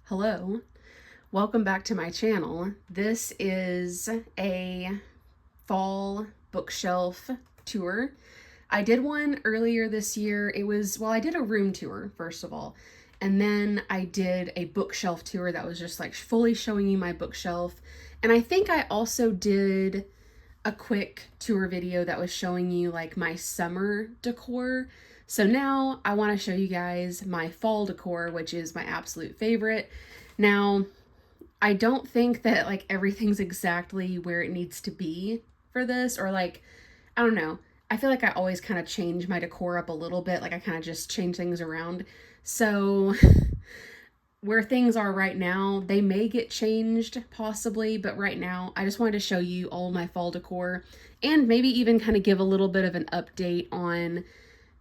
Hello, welcome back to my channel. This is a fall bookshelf tour. I did one earlier this year. I did a room tour, first of all, and then I did a bookshelf tour that was just like fully showing you my bookshelf. And I think I also did a quick tour video that was showing you like my summer decor. So now I want to show you guys my fall decor, which is my absolute favorite. Now, I don't think that like everything's exactly where it needs to be for this, or like, I don't know. I feel like I always kind of change my decor up a little bit. Like I kind of just change things around. So where things are right now, they may get changed possibly, but right now I just wanted to show you all my fall decor and maybe even kind of give a little bit of an update on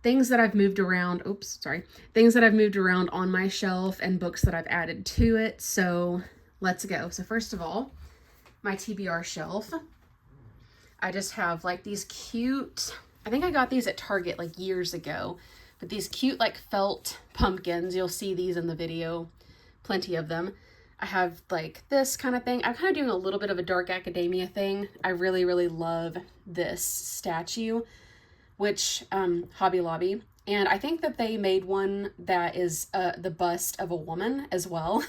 things that I've moved around. Things that I've moved around on my shelf and books that I've added to it. So let's go. So first of all, my TBR shelf. I just have like these cute, I think I got these at Target like years ago, but these cute like felt pumpkins. You'll see these in the video, plenty of them. I have like this kind of thing. I'm kind of doing a little bit of a dark academia thing. I really, really love this statue, which Hobby Lobby, and I think that they made one that is the bust of a woman as well.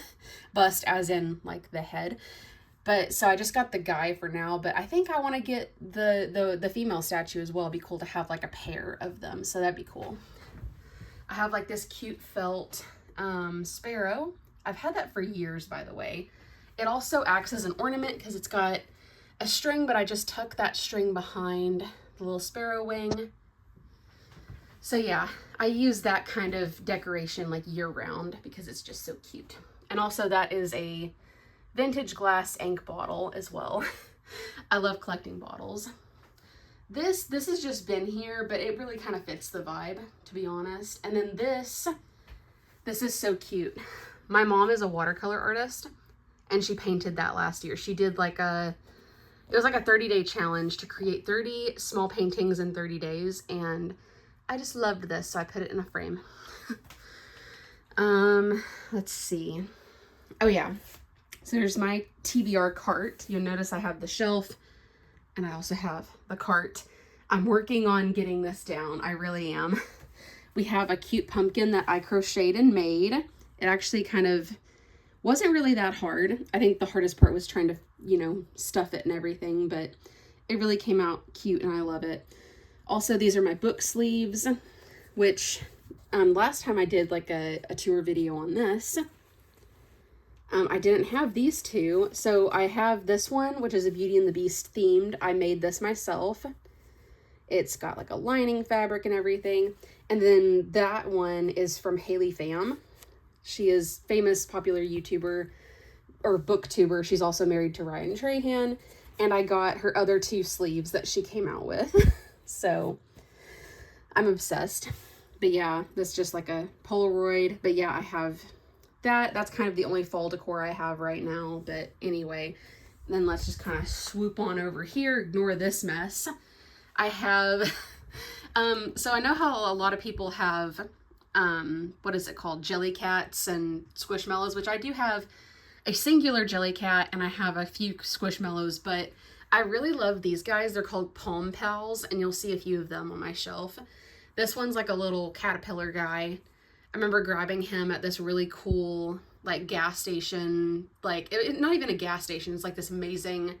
Bust as in like the head. But so I just got the guy for now, but I think I want to get the female statue as well. It'd be cool to have like a pair of them, so that'd be cool. I have like this cute felt sparrow. I've had that for years, by the way. It also acts as an ornament because it's got a string, but I just tuck that string behind the little sparrow wing. So yeah, I use that kind of decoration like year round because it's just so cute. And also that is a vintage glass ink bottle as well. I love collecting bottles. This has just been here, but it really kind of fits the vibe, to be honest. And then this is so cute. My mom is a watercolor artist and she painted that last year. She did like it was like a 30-day challenge to create 30 small paintings in 30 days. And I just loved this, so I put it in a frame. Let's see. Oh yeah. So there's my TBR cart. You'll notice I have the shelf and I also have the cart. I'm working on getting this down. I really am. We have a cute pumpkin that I crocheted and made. It actually kind of wasn't really that hard. I think the hardest part was trying to, stuff it and everything, but it really came out cute and I love it. Also, these are my book sleeves, which last time I did like a tour video on this, I didn't have these two. So I have this one, which is a Beauty and the Beast themed. I made this myself. It's got like a lining fabric and everything. And then that one is from Haley Pham. She is famous, popular YouTuber or booktuber. She's also married to Ryan Trahan. And I got her other two sleeves that she came out with. So I'm obsessed. But yeah, that's just like a Polaroid. But yeah, I have that. That's kind of the only fall decor I have right now. But anyway, then let's just kind of swoop on over here. Ignore this mess. I have, so I know how a lot of people have, what is it called? Jelly cats and squishmallows, which I do have a singular jelly cat and I have a few squishmallows, but I really love these guys. They're called Palm Pals, and you'll see a few of them on my shelf. This one's like a little caterpillar guy. I remember grabbing him at this really cool, like, gas station. Like, not even a gas station. It's like this amazing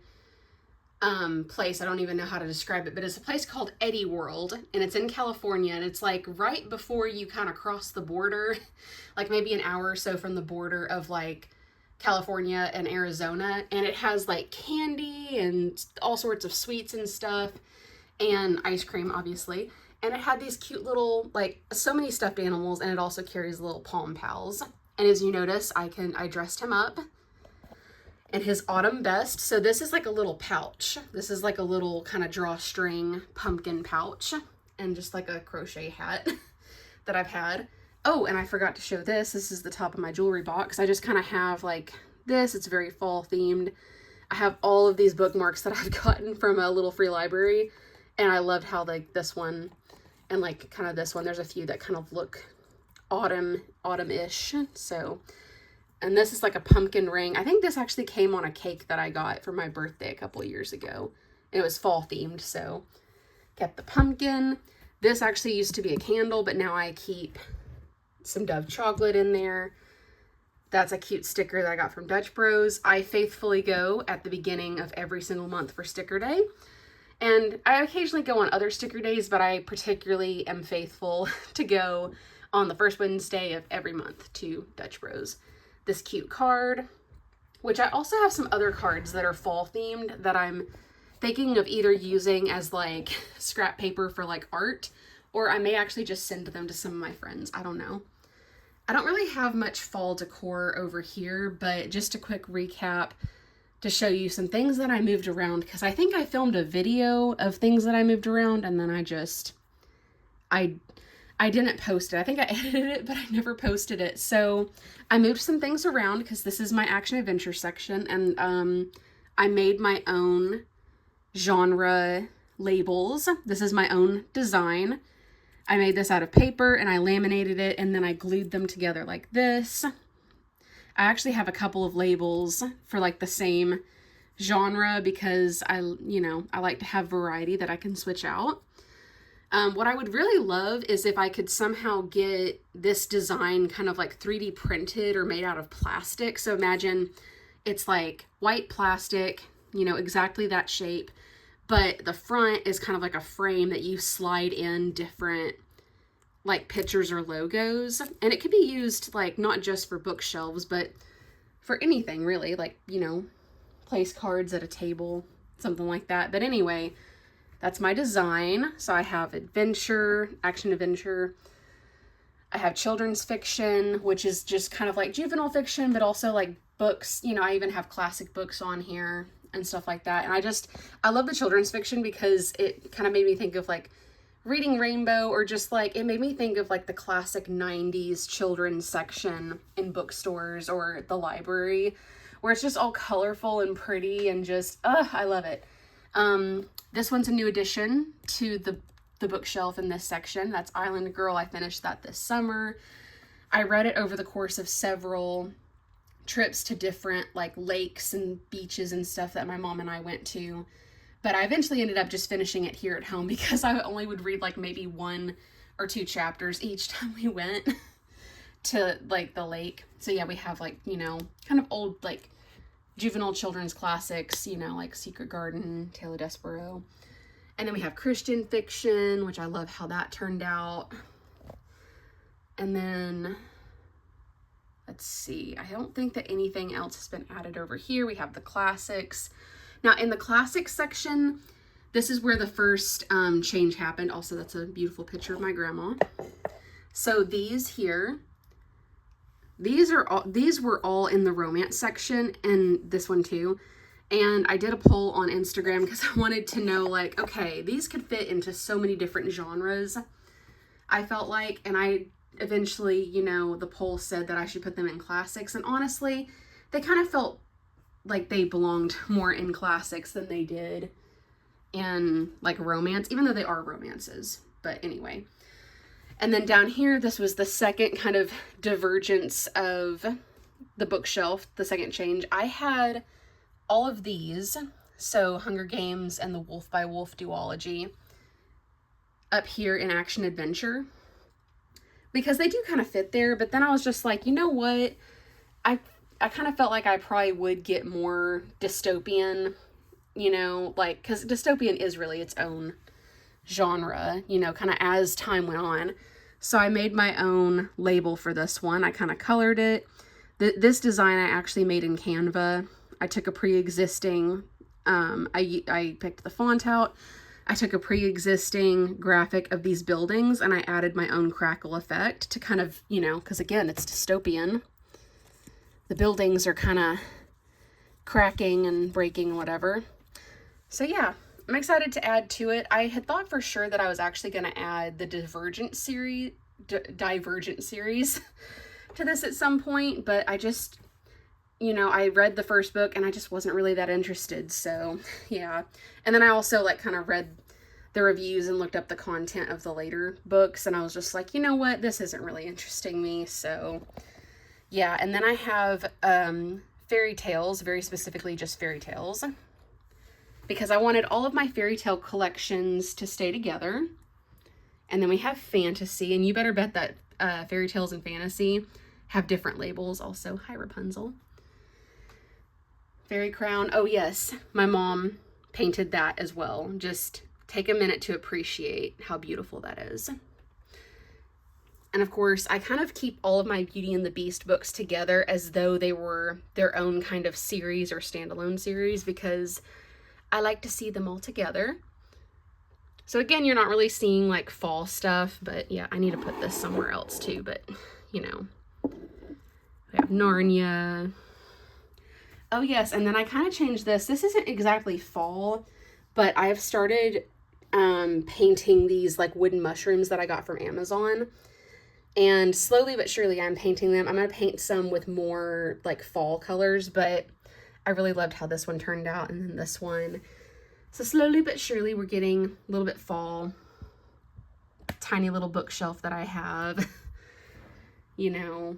place. I don't even know how to describe it, but it's a place called Eddie World, and it's in California, and it's like right before you kind of cross the border, like maybe an hour or so from the border of like California and Arizona, and it has like candy and all sorts of sweets and stuff and ice cream, obviously. And it had these cute little, like, so many stuffed animals, and it also carries little Palm Pals. And as you notice, I dressed him up in his autumn best. So this is like a little pouch. This is like a little kind of drawstring pumpkin pouch, and just like a crochet hat that I've had. Oh, and I forgot to show this. This is the top of my jewelry box. I just kind of have like this. It's very fall themed. I have all of these bookmarks that I've gotten from a little free library. And I loved how like this one and like kind of this one, there's a few that kind of look autumn-ish. So And this is like a pumpkin ring. I think this actually came on a cake that I got for my birthday a couple of years ago. And it was fall themed, so kept the pumpkin. This actually used to be a candle, but now I keep some Dove chocolate in there. That's a cute sticker that I got from Dutch Bros. I faithfully go at the beginning of every single month for sticker day. And I occasionally go on other sticker days, but I particularly am faithful to go on the first Wednesday of every month to Dutch Bros. This cute card, which I also have some other cards that are fall themed that I'm thinking of either using as like scrap paper for like art, or I may actually just send them to some of my friends. I don't know. I don't really have much fall decor over here, but just a quick recap to show you some things that I moved around, because I think I filmed a video of things that I moved around and then I didn't post it. I think I edited it, but I never posted it. So I moved some things around because this is my action adventure section, and I made my own genre labels. This is my own design. I made this out of paper and I laminated it and then I glued them together like this. I actually have a couple of labels for like the same genre because I like to have variety that I can switch out. What I would really love is if I could somehow get this design kind of like 3D printed or made out of plastic. So imagine it's like white plastic, exactly that shape, but the front is kind of like a frame that you slide in different like pictures or logos. And it could be used like not just for bookshelves, but for anything really, like, place cards at a table, something like that. But anyway, that's my design. So I have adventure, action adventure. I have children's fiction, which is just kind of like juvenile fiction, but also like books. I even have classic books on here and stuff like that. And I love the children's fiction because it kind of made me think of like Reading Rainbow, or just like, it made me think of like the classic 90s children's section in bookstores or the library, where it's just all colorful and pretty and just, I love it. This one's a new addition to the bookshelf in this section. That's Island Girl. I finished that this summer. I read it over the course of several trips to different like lakes and beaches and stuff that my mom and I went to. But I eventually ended up just finishing it here at home because I only would read like maybe 1 or 2 chapters each time we went to like the lake. So yeah, we have like, kind of old like juvenile children's classics, like Secret Garden, Tale of Despereaux. And then we have Christian fiction, which I love how that turned out. And then, let's see, I don't think that anything else has been added over here. We have the classics. Now in the classics section, this is where the first change happened. Also, that's a beautiful picture of my grandma. So these here, these were all in the romance section, and this one too. And I did a poll on Instagram because I wanted to know, like, okay, these could fit into so many different genres, I felt like. And I eventually, the poll said that I should put them in classics. And honestly, they kind of felt like they belonged more in classics than they did in like romance, even though they are romances. But anyway. And then down here, this was the second kind of divergence of the bookshelf, the second change. I had all of these, so Hunger Games and the Wolf by Wolf duology, up here in action adventure, because they do kind of fit there. But then I was just like, you know what? I kind of felt like I probably would get more dystopian, like, because dystopian is really its own genre, kind of as time went on. So I made my own label for this one. I kind of colored it. This design I actually made in Canva. I took a pre-existing, I picked the font out. I took a pre-existing graphic of these buildings and I added my own crackle effect to kind of, because again, it's dystopian. The buildings are kind of cracking and breaking and whatever. So yeah, I'm excited to add to it. I had thought for sure that I was actually going to add the Divergent series to this at some point, but I just, I read the first book and I just wasn't really that interested. So yeah. And then I also like kind of read the reviews and looked up the content of the later books, and I was just like, you know what, this isn't really interesting me. So Yeah, and then I have fairy tales, very specifically just fairy tales, because I wanted all of my fairy tale collections to stay together. And then we have fantasy, and you better bet that fairy tales and fantasy have different labels also. Hi, Rapunzel. Fairy crown. Oh, yes. My mom painted that as well. Just take a minute to appreciate how beautiful that is. And of course, I kind of keep all of my Beauty and the Beast books together as though they were their own kind of series or standalone series, because I like to see them all together. So again, you're not really seeing like fall stuff, but yeah, I need to put this somewhere else too, but you know. We have Narnia. Oh yes, and then I kind of changed this. This isn't exactly fall, but I've started painting these like wooden mushrooms that I got from Amazon. And slowly but surely I'm painting them. I'm going to paint some with more like fall colors, but I really loved how this one turned out, and then this one. So slowly but surely we're getting a little bit fall. Tiny little bookshelf that I have, you know.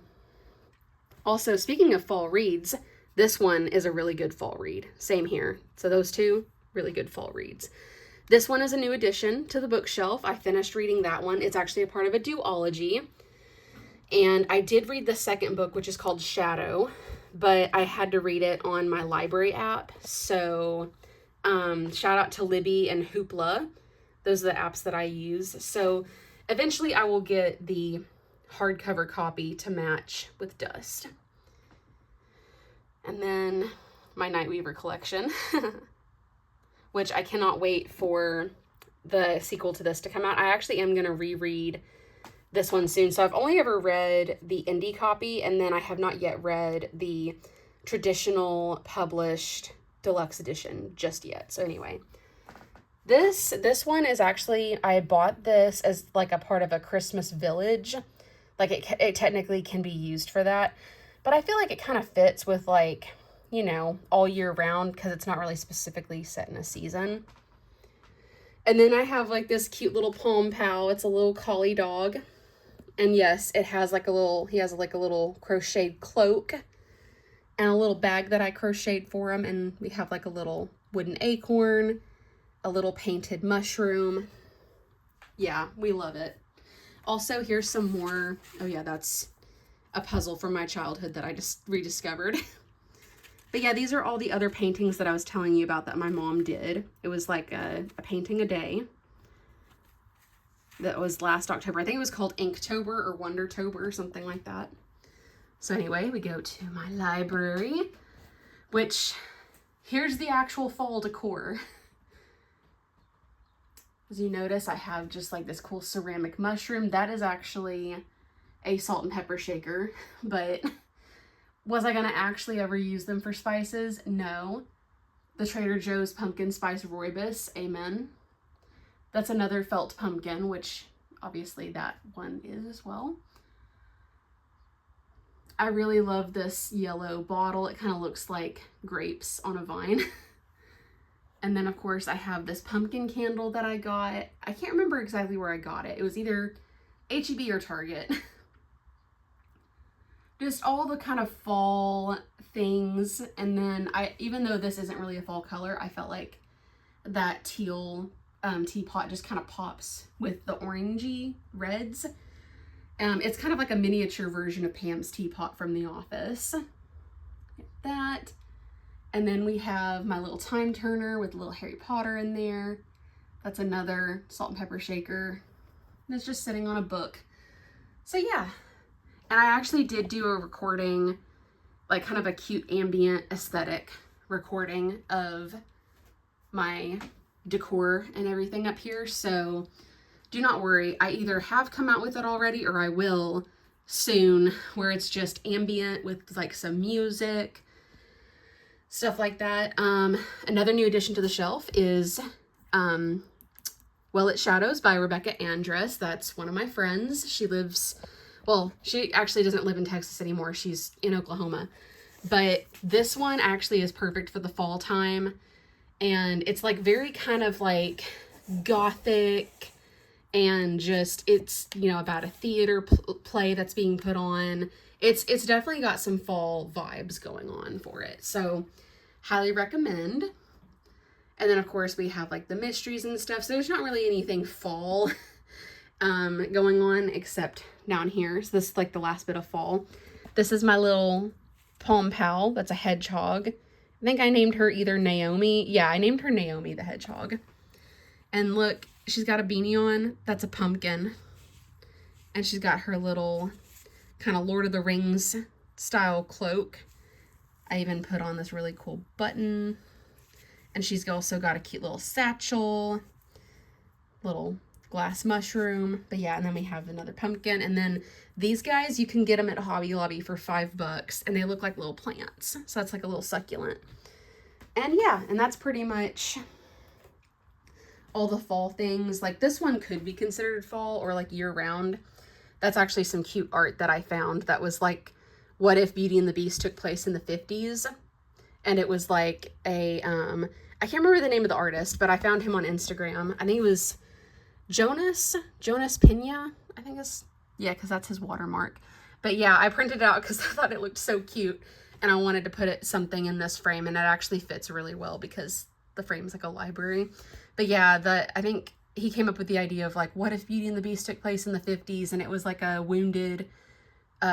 Also, speaking of fall reads, this one is a really good fall read. Same here. So those two, really good fall reads. This one is a new addition to the bookshelf. I finished reading that one. It's actually a part of a duology. And I did read the second book, which is called Shadow, but I had to read it on my library app. So shout out to Libby and Hoopla. Those are the apps that I use. So eventually I will get the hardcover copy to match with Dust. And then my Nightweaver collection, which I cannot wait for the sequel to this to come out. I actually am going to reread this one soon. So I've only ever read the indie copy, and then I have not yet read the traditional published deluxe edition just yet. So anyway, this one is actually, I bought this as like a part of a Christmas village. Like it technically can be used for that, but I feel like it kind of fits with like, you know, all year round, because it's not really specifically set in a season. And then I have like this cute little Palm Pal. It's a little collie dog. And yes, it has like he has like a little crocheted cloak and a little bag that I crocheted for him. And we have like a little wooden acorn, a little painted mushroom. Yeah, we love it. Also, here's some more. Oh yeah, that's a puzzle from my childhood that I just rediscovered. But yeah, these are all the other paintings that I was telling you about that my mom did. It was like a painting a day. That was last October. I think it was called Inktober or Wondertober or something like that. So anyway, we go to my library, which here's the actual fall decor. As you notice, I have just like this cool ceramic mushroom. That is actually a salt and pepper shaker, but was I gonna actually ever use them for spices? No. The Trader Joe's pumpkin spice rooibos, amen. That's another felt pumpkin, which obviously that one is as well. I really love this yellow bottle. It kind of looks like grapes on a vine. And then of course I have this pumpkin candle that I got. I can't remember exactly where I got it. It was either H-E-B or Target. Just all the kind of fall things. And then even though this isn't really a fall color, I felt like that teal teapot just kind of pops with the orangey reds. It's kind of like a miniature version of Pam's teapot from The Office. That. And then we have my little time turner with a little Harry Potter in there. That's another salt and pepper shaker. And it's just sitting on a book. So yeah. And I actually did do a recording, like kind of a cute ambient aesthetic recording of my decor and everything up here. So do not worry. I either have come out with it already or I will soon, where it's just ambient with like some music, stuff like that. Another new addition to the shelf is Well It Shadows by Rebecca Andress. That's one of my friends. She actually doesn't live in Texas anymore. She's in Oklahoma. But this one actually is perfect for the fall time. And it's like very kind of like gothic, and just, it's, you know, about a theater play that's being put on. it's definitely got some fall vibes going on for it. So highly recommend. And then of course we have like the mysteries and stuff. So there's not really anything fall going on except down here. So this is like the last bit of fall. This is my little palm pal. That's a hedgehog. I think I named her either Naomi. Yeah, I named her Naomi the hedgehog. And look, she's got a beanie on. That's a pumpkin. And she's got her little kind of Lord of the Rings style cloak. I even put on this really cool button. And she's also got a cute little satchel. Little glass mushroom. But yeah, and then we have another pumpkin. And then these guys, you can get them at Hobby Lobby for $5. And they look like little plants. So that's like a little succulent. And yeah, and that's pretty much all the fall things. Like this one could be considered fall or like year round. That's actually some cute art that I found that was like, what if Beauty and the Beast took place in the 50s? And it was like a, I can't remember the name of the artist, but I found him on Instagram. I think it was Jonas Pena, I think it's, yeah, because that's his watermark. But yeah, I printed it out because I thought it looked so cute. And I wanted to put something in this frame, and it actually fits really well because the frame's like a library. But yeah, I think he came up with the idea of like, what if Beauty and the Beast took place in the 50s and it was like a wounded,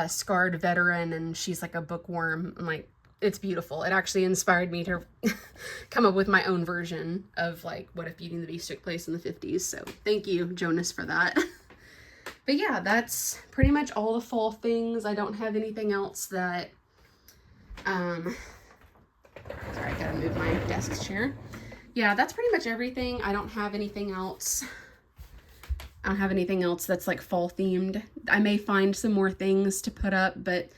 scarred veteran and she's like a bookworm. I'm like, it's beautiful. It actually inspired me to come up with my own version of like, what if Beauty and the Beast took place in the 50s. So thank you, Jonas, for that. But yeah, that's pretty much all the fall things. I don't have anything else that, sorry, I gotta move my desk chair. Yeah, that's pretty much everything. I don't have anything else. I don't have anything else that's like fall themed. I may find some more things to put up, but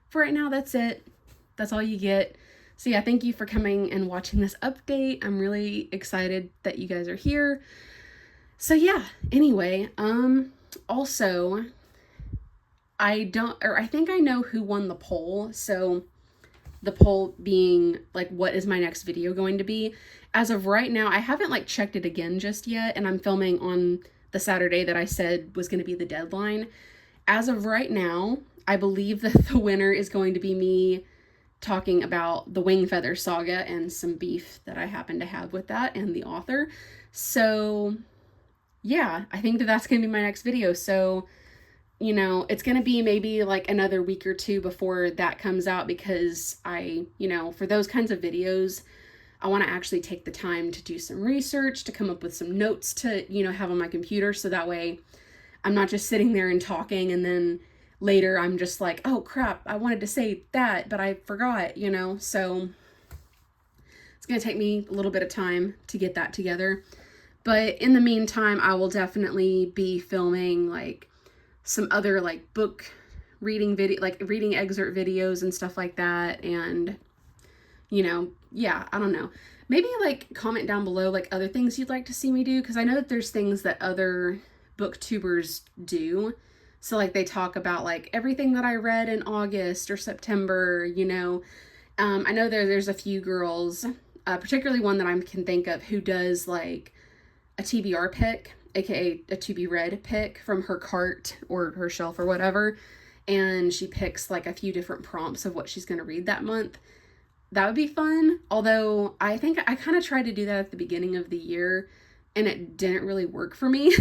for right now, that's it. That's all you get. So yeah, thank you for coming and watching this update. I'm really excited that you guys are here. So yeah, anyway, also, I think I know who won the poll. So the poll being like, what is my next video going to be? As of right now, I haven't like checked it again just yet, and I'm filming on the Saturday that I said was going to be the deadline. As of right now, I believe that the winner is going to be me talking about the Wingfeather Saga and some beef that I happen to have with that and the author. So yeah, I think that that's going to be my next video. So, you know, it's going to be maybe like another week or two before that comes out because for those kinds of videos, I want to actually take the time to do some research, to come up with some notes to, have on my computer. So that way I'm not just sitting there and talking and then later I'm just like, oh crap, I wanted to say that, but I forgot, so it's going to take me a little bit of time to get that together. But in the meantime, I will definitely be filming like some other like book reading video, like reading excerpt videos and stuff like that. And yeah, I don't know. Maybe like comment down below like other things you'd like to see me do, because I know that there's things that other booktubers do. So like they talk about like everything that I read in August or September, I know there's a few girls, particularly one that I can think of, who does like a TBR pick, aka a to be read pick from her cart or her shelf or whatever. And she picks like a few different prompts of what she's going to read that month. That would be fun. Although I think I kind of tried to do that at the beginning of the year and it didn't really work for me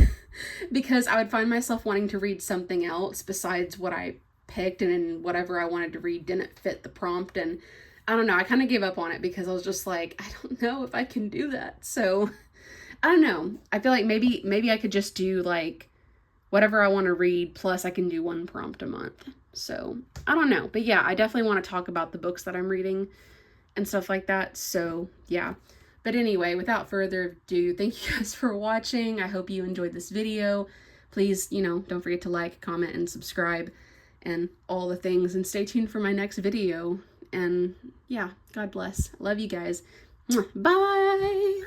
because I would find myself wanting to read something else besides what I picked, and whatever I wanted to read didn't fit the prompt. And I don't know, I kind of gave up on it because I was just like, I don't know if I can do that. So I don't know. I feel like maybe I could just do like whatever I want to read, plus I can do one prompt a month. So I don't know. But yeah, I definitely want to talk about the books that I'm reading and stuff like that. So yeah. But anyway, without further ado, thank you guys for watching. I hope you enjoyed this video. Please, don't forget to like, comment, and subscribe and all the things. And stay tuned for my next video. And yeah, God bless. Love you guys. Bye!